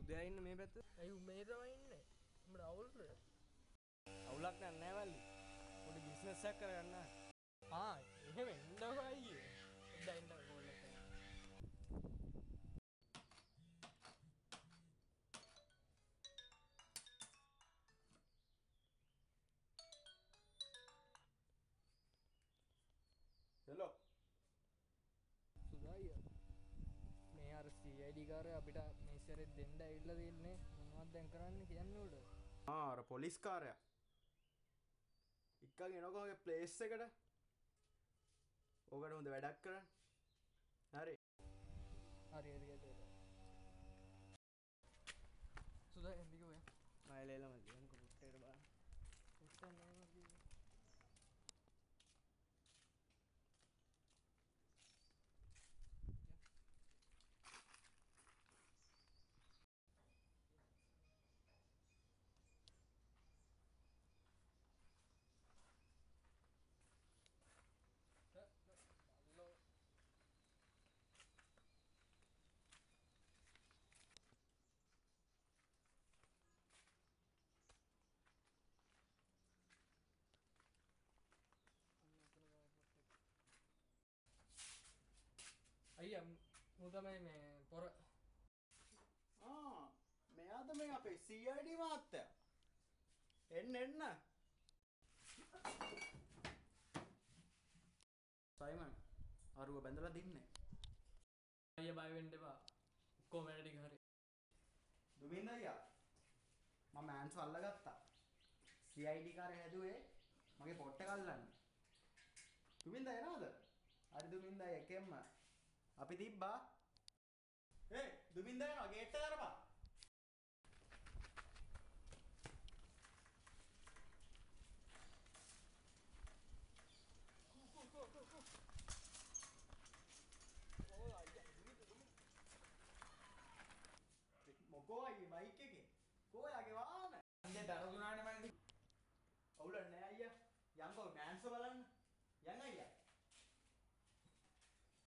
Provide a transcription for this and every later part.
උදේ ඉන්න මේ පැත්ත. ඇයි මේ තමයි ඉන්නේ? උඹට අවුල්ද? අවුලක් නැහැ වල්ලි. පොඩි බිස්නස් එකක් කරගන්න. එහෙම එන්නකෝ අයියේ. දැන් ඉන්න කෝල් එක. හෙලෝ. සුදායිය. මේ අර CID කාරය අපිට මේ සැරේ දෙන්න ඇවිල්ලා තින්නේ. මොනවද දැන් කරන්න කියන්නේ උඩ? අර පොලිස් කාර්යය. ඉක්කන් එනකොගේ ප්ලේස් එකට. ඕකට හොඳ වැඩක් කරන්න. හරි. හරි. සුදා එන්දික ඔය. මයිලේලා මල්ලි යන් කොටේට බලන්න. කොට්ටක් නෑ කිව්වේ. අයියා මම තමයි මේ පොර මෙයාද මේ අපේ CID මහත්තයා. එන්න. සයිමන් අරුව බැඳලා දින්නේ. අයියා බය වෙන්න එපා. ඔක්කොම වැඩ ටික හරි. දුමින්ද අයියා. මම මෑන්ස් අල්ලගත්තා. CID කාර්ය හැදුවේ මගේ පොට්ට කල්ලන්න. දුමින්ද එනවද? හරි දුමින්ද එකෙන්ම අපි තිබ්බා. දුමින්ද එනවා ගේට් එක අරපන්. මොකෝ අයියේ බයික් එකේ කොයාගේ වාහන අන්දේ දරදුනානේ මල්ලි අවුල නෑ අයියා යන්කෝ මෑන්ස් බලන්න යන් අයියා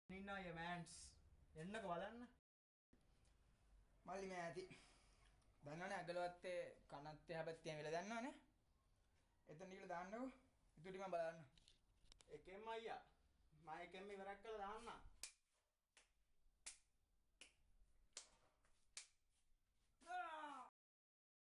ඉන්න අයියා මෑන්ස් එන්නකෝ බලන්න මල්ලි මේ ඇති දන්නවනේ අගලවත්තේ කනත්තේ හැබැත්තේ වෙලා දන්නවනේ එතන කියලා දාන්නකෝ ඉතුරු ටික මම බලන්න එකෙන්ම අයියා මම එකෙන්ම ඉවරක් කරලා දාන්න